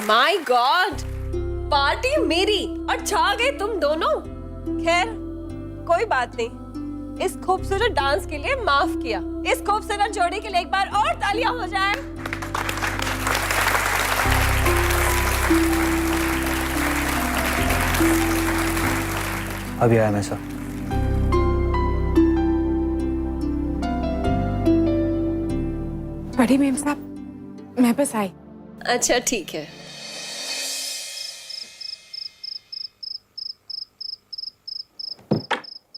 My God, party मेरी और छा गए तुम दोनों। खैर कोई बात नहीं, इस खूबसूरत डांस के लिए माफ किया। इस खूबसूरत जोड़ी के लिए एक बार और तालियां हो जाए। अभी आया मैं सर। बड़ी मेम साहब, मैं बस आई। अच्छा ठीक है।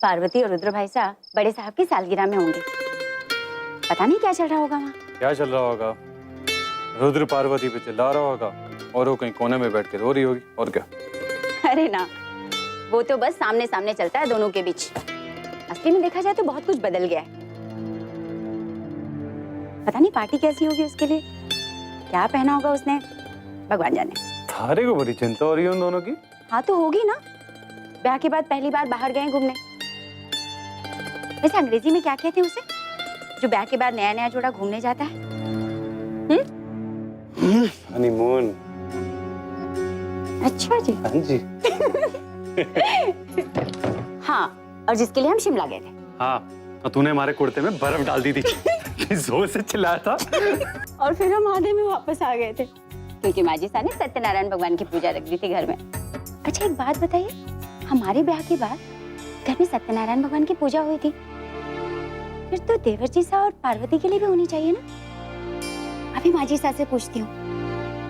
पार्वती और रुद्र भाई साहब बड़े साहब की सालगिरह में होंगे। पता नहीं क्या चल रहा होगा वहाँ। क्या चल रहा होगा? रुद्र पार्वती पे चिल्ला रहा होगा और वो कहीं कोने में बैठ के रो रही होगी। और क्या? अरे ना, वो तो बस सामने सामने चलता है दोनों के बीच। असली में देखा जाए तो बहुत कुछ बदल गया है। पता नहीं पार्टी कैसी होगी उसके लिए, क्या पहना होगा उसने, भगवान जाने। थारे को बड़ी चिंता हो रही है उन दोनों की। हाँ तो होगी ना, ब्याह के बाद पहली बार बाहर गए घूमने। वैसे अंग्रेजी में क्या कहते हैं उसे, जो ब्याह के बाद नया नया जोड़ा घूमने जाता है? हनीमून। अच्छा जी। हाँ जी। हाँ, और जिसके लिए हम शिमला गए थे। हाँ, और तूने हमारे कुर्ते में बर्फ डाल दी थी। जोर से चिल्लाया था। और फिर हम आधे में वापस आ गए थे क्योंकि माजी साहब ने सत्यनारायण भगवान की पूजा रख दी थी घर में। अच्छा एक बात बताइए, हमारे ब्याह के बाद घर में सत्यनारायण भगवान की पूजा हुई थी, फिर तो देवर जी साहब और पार्वती के लिए भी होनी चाहिए ना। अभी माजी साहब से पूछती हूँ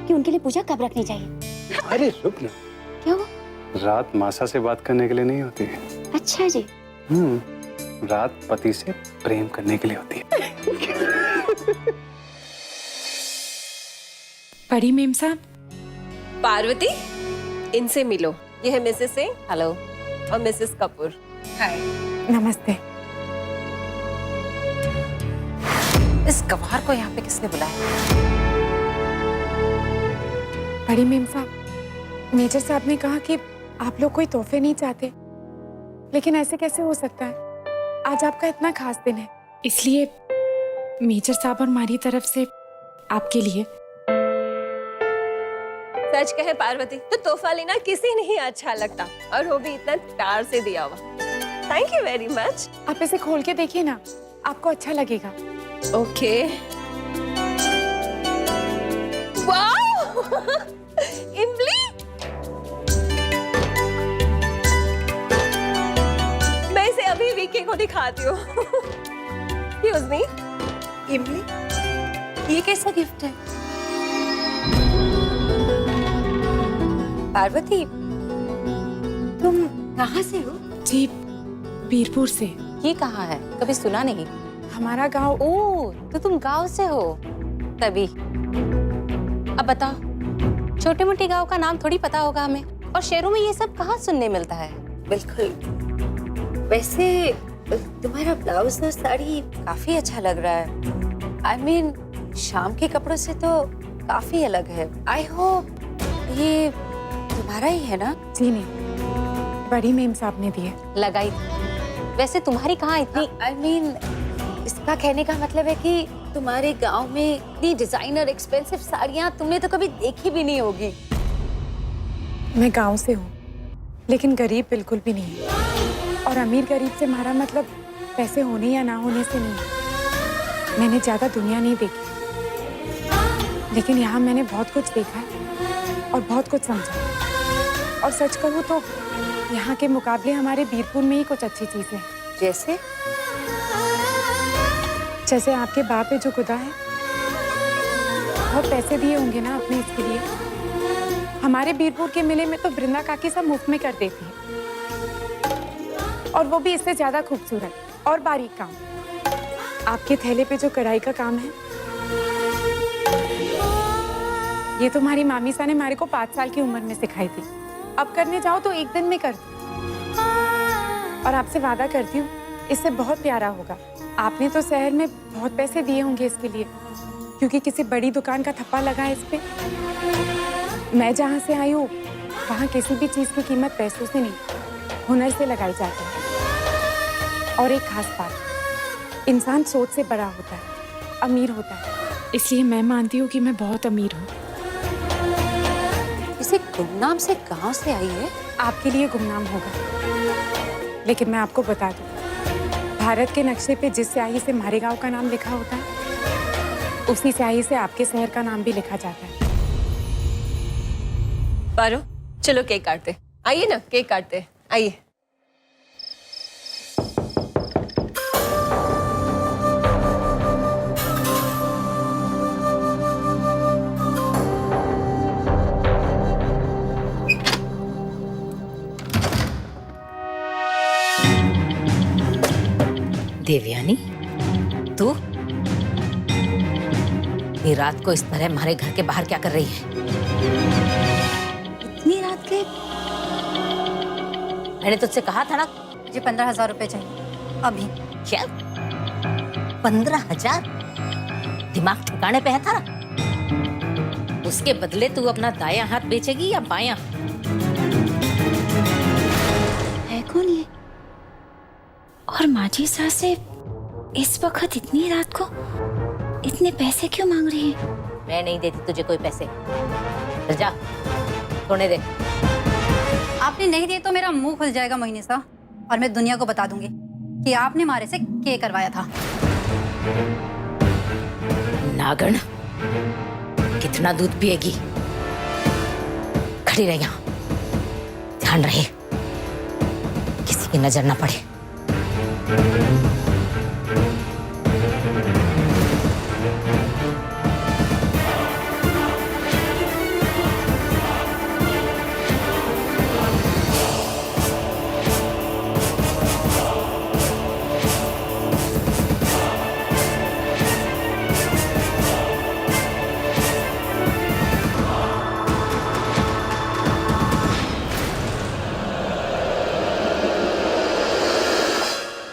कि उनके लिए पूजा कब रखनी चाहिए। अरे रुक ना। क्या हुआ? रात मासा से बात करने के लिए नहीं होती है। अच्छा जी। रात पति से प्रेम करने के लिए होती है। बड़ी मेम साहब। पार्वती, इनसे मिलो। ये है मिसेस सिंह। हेलो। और मिसेस कपूर। हाय। नमस्ते। इस गवार को यहाँ पे किसने बुलाया? बड़ी मेम साहब, मेजर साहब ने कहा कि आप लोग कोई तोहफे नहीं चाहते, लेकिन ऐसे कैसे हो सकता है? आज आपका इतना खास दिन है, इसलिए मेजर साहब और हमारी तरफ से आपके लिए। सच कहे पार्वती, तो तोहफा लेना किसी नहीं अच्छा लगता, और वो भी इतना प्यार से दिया हुआ। Thank you very much. आप इसे खोल के देखिए ना, आपको अच्छा लगेगा। ओके। वाओ! इमली! मैं इसे अभी वीके को दिखाती हूँ। Excuse me? इमली, ये कैसा गिफ्ट है? पार्वती, तुम कहाँ से हो? जी, बीरपुर से। ये कहाँ है? कभी सुना नहीं। हमारा गांव। ओह, तो तुम गांव से हो तभी। अब बताओ, छोटे मोटे गांव का नाम थोड़ी पता होगा हमें, और शहरों में ये सब कहाँ सुनने मिलता है। बिल्कुल। वैसे तुम्हारा ब्लाउज और साड़ी काफी अच्छा लग रहा है। I mean, शाम के कपड़ों से तो काफी अलग है। आई होप ये तुम्हारा ही है ना? जी नहीं, बड़ी मेम साहब ने दिए। लगाई थी। वैसे तुम्हारी कहाँ इतनी, I mean, इसका कहने का मतलब है कि तुम्हारे गांव में इतनी डिजाइनर एक्सपेंसिव साड़ियाँ तुमने तो कभी देखी भी नहीं होगी। मैं गांव से हूँ, लेकिन गरीब बिल्कुल भी नहीं है। और अमीर गरीब से हमारा मतलब पैसे होने या ना होने से नहीं। मैंने ज्यादा दुनिया नहीं देखी, लेकिन यहाँ मैंने बहुत कुछ देखा है और बहुत कुछ समझा। और सच कहूँ तो यहाँ के मुकाबले हमारे बीरपुर में ही कुछ अच्छी चीजें हैं। जैसे? जैसे आपके बाप पे जो खुदा है, बहुत पैसे दिए होंगे ना आपने इसके लिए। हमारे बीरपुर के मेले में तो वृंदा काकी सब मुफ्त में कर देती है, और वो भी इससे ज्यादा खूबसूरत और बारीक काम। आपके थैले पे जो कढ़ाई का काम है, ये तो हमारी मामी सा ने हमारे को 5 साल की उम्र में सिखाई थी। अब करने जाओ तो एक दिन में कर दो। और आपसे वादा करती हूँ, इससे बहुत प्यारा होगा। आपने तो शहर में बहुत पैसे दिए होंगे इसके लिए, क्योंकि किसी बड़ी दुकान का थप्पा लगा है इस पे। मैं जहाँ से आई हूँ, वहाँ किसी भी चीज की कीमत पैसों से नहीं, हुनर से लगाई जाती है। और एक खास बात, इंसान सोच से बड़ा होता है, अमीर होता है। इसलिए मैं मानती हूँ कि मैं बहुत अमीर हूँ। ऐसे गुमनाम से गांव से आई है? आपके लिए गुमनाम होगा, लेकिन मैं आपको बता दूं, भारत के नक्शे पे जिस स्याही से मारेगांव का नाम लिखा होता है, उसी स्याही से आपके शहर का नाम भी लिखा जाता है। पारो, चलो केक काटते। आइए ना, केक काटते। आइए। देवयानी, तू ये रात को इस तरह हमारे घर के बाहर क्या कर रही है? इतनी रात के? मैंने तुझसे कहा था ना। मुझे 15,000 रुपए चाहिए अभी। क्या? 15,000? दिमाग ठिकाने पे है था ना? उसके बदले तू अपना दायां हाथ बेचेगी या बायां? है कौन ये? और माझी सास से इस वक्त इतनी रात को इतने पैसे क्यों मांग रही है? मैं नहीं देती तुझे कोई पैसे। चल जा, सोने दे। आपने नहीं दिए तो मेरा मुंह खुल जाएगा मोहिनी सा, और मैं दुनिया को बता दूंगी कि आपने हमारे से क्या करवाया था। नागण, कितना दूध पिएगी? खड़ी रह यहाँ, ध्यान रहे किसी की नजर ना पड़े।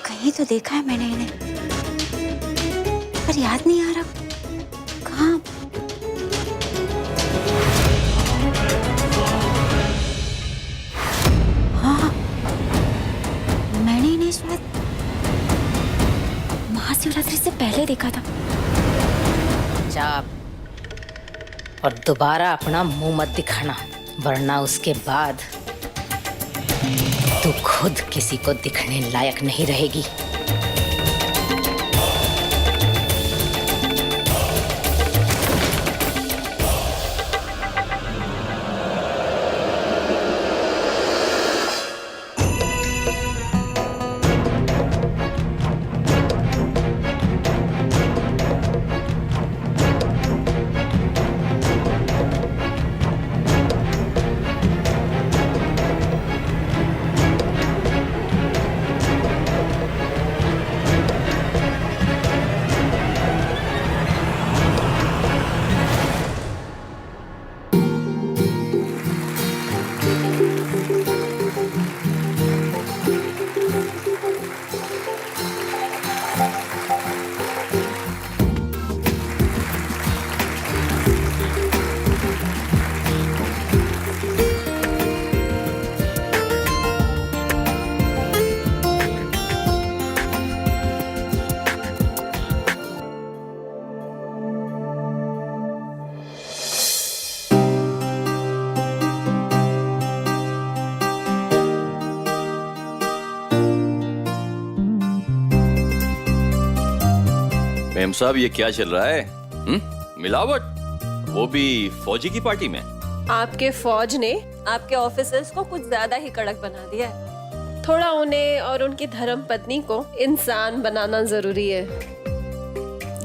कहीं तो देखा है मैंने इन्हें, पर याद नहीं आ रहा कहाँ। हाँ, मैंने इन्हें शायद महाशिवरात्रि से पहले देखा था। जा, और दोबारा अपना मुंह मत दिखाना, वरना उसके बाद तू खुद किसी को दिखने लायक नहीं रहेगी। मेम साहब, ये क्या चल रहा है? मिलावट, वो भी फौजी की पार्टी में? आपके फौज ने आपके ऑफिसर्स को कुछ ज्यादा ही कड़क बना दिया है। थोड़ा उन्हें और उनकी धर्म पत्नी को इंसान बनाना जरूरी है।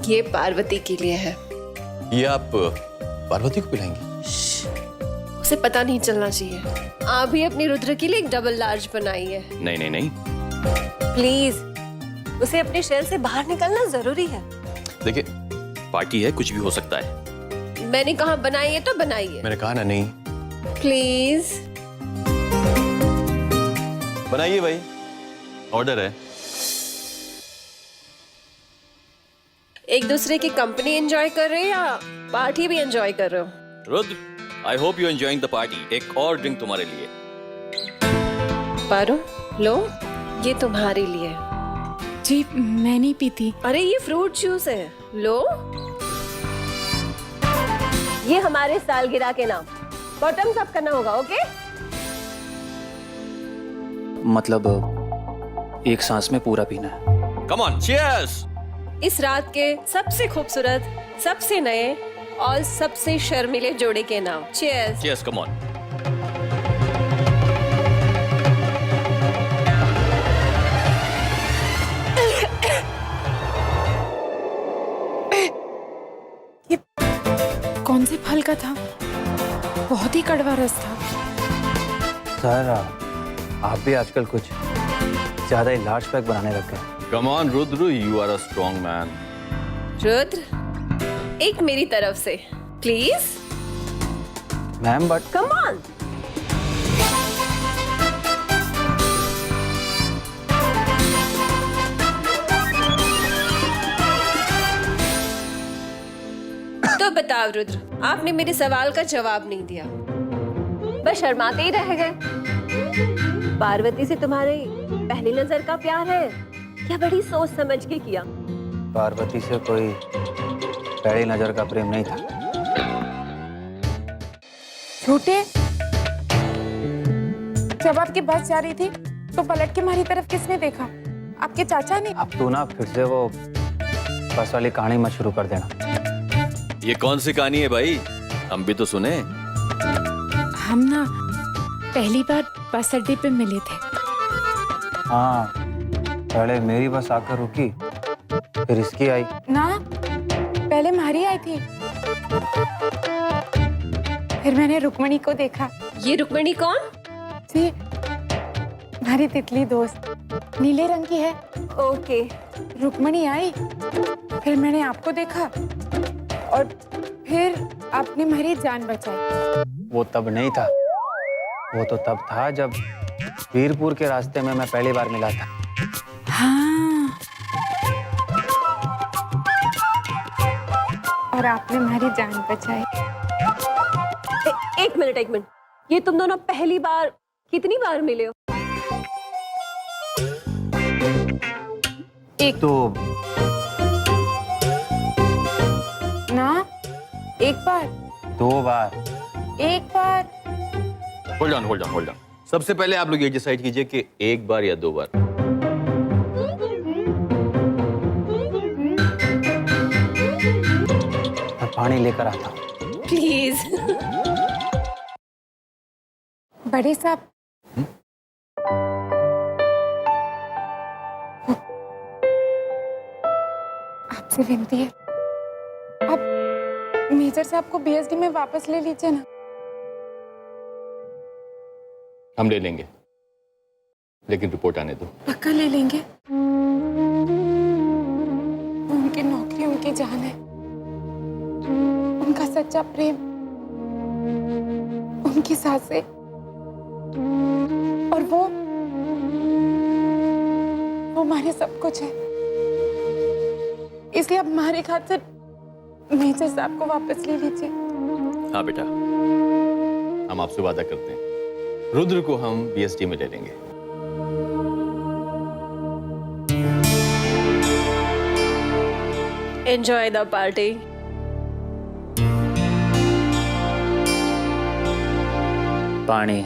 ये पार्वती के लिए है। ये आप पार्वती को पिलाएंगी? उसे पता नहीं चलना चाहिए। आप भी अपनी रुद्र के लिए एक डबल लार्ज बनाई है। नहीं नहीं नहीं, प्लीज, उसे अपने शहर से बाहर निकलना जरूरी है। देखिए, पार्टी है, कुछ भी हो सकता है। मैंने कहा बनाइए तो बनाइए। मैंने कहा ना नहीं। प्लीज बनाइए भाई, ऑर्डर है। एक दूसरे की कंपनी एंजॉय कर रहे हो या पार्टी भी एंजॉय कर रहे हो? Rudra, I hope you enjoying the party. एक और ड्रिंक तुम्हारे लिए। पारो, लो, ये तुम्हारे लिए। जी, मैं नहीं पीती। अरे ये फ्रूट जूस है, लो। ये हमारे सालगिरह के नाम, बॉटम्स अप करना होगा, ओके? मतलब एक सांस में पूरा पीना है। Come on, cheers. इस रात के सबसे खूबसूरत, सबसे नए और सबसे शर्मीले जोड़े के नाम। चीयर्स। Cheers, come on. कौन से फल का था? बहुत ही कड़वा रस था। सर आप भी आजकल कुछ ज्यादा ही लार्ज पैक बनाने लग गए। Come on Rudra, you are a strong man. Rudra, एक मेरी तरफ से please. Ma'am but come on. तो बताओ रुद्र, आपने मेरे सवाल का जवाब नहीं दिया, बस शर्माते ही रह गए। पार्वती से तुम्हारी पहली नजर का प्यार है या बड़ी सोच समझ के किया? पार्वती से कोई पहली नजर का प्रेम नहीं था। झूठे। जब आपकी बस जा रही थी तो पलट के हमारी तरफ किसने देखा? आपके चाचा ने? अब तू ना फिर से वो बस वाली कहानी मत शुरू कर देना। ये कौन सी कहानी है भाई? हम भी तो सुने। हम ना पहली बार बस अड्डे पे मिले थे। हाँ, पहले मेरी बस आकर रुकी, फिर इसकी आई। ना, पहले हमारी आई थी, फिर मैंने रुक्मणी को देखा। ये रुक्मिणी कौन? जी, हमारी तितली दोस्त, नीले रंग की है। ओके। रुक्मणी आई, फिर मैंने आपको देखा और फिर आपने मेरी जान बचाई। वो तब नहीं था, वो तो तब था जब वीरपुर के रास्ते में मैं पहली बार मिला था। हाँ। और आपने हमारी जान बचाई। एक मिनट, ये तुम दोनों पहली बार कितनी बार मिले हो? एक तो ना, एक बार, दो बार। एक बार। Hold on. सबसे पहले आप लोग ये डिसाइड कीजिए कि एक बार या दो बार। मैं पानी लेकर आता हूँ। प्लीज। बड़े साहब, आपसे विनती है, आप मेजर साहब को बीएसडी में वापस ले लीजिए ना। हम ले लेंगे, लेकिन रिपोर्ट आने दो। पक्का ले लेंगे? उनकी नौकरी उनकी जान है, उनका सच्चा प्रेम, उनकी सांसें, और वो हमारे सब कुछ है। इसलिए अब हमारे हाथ से मेजर साहब को वापस ले लीजिए। हाँ बेटा, हम आपसे वादा करते हैं, रुद्र को हम बीएसडी में ले लेंगे। Enjoy the party. पानी।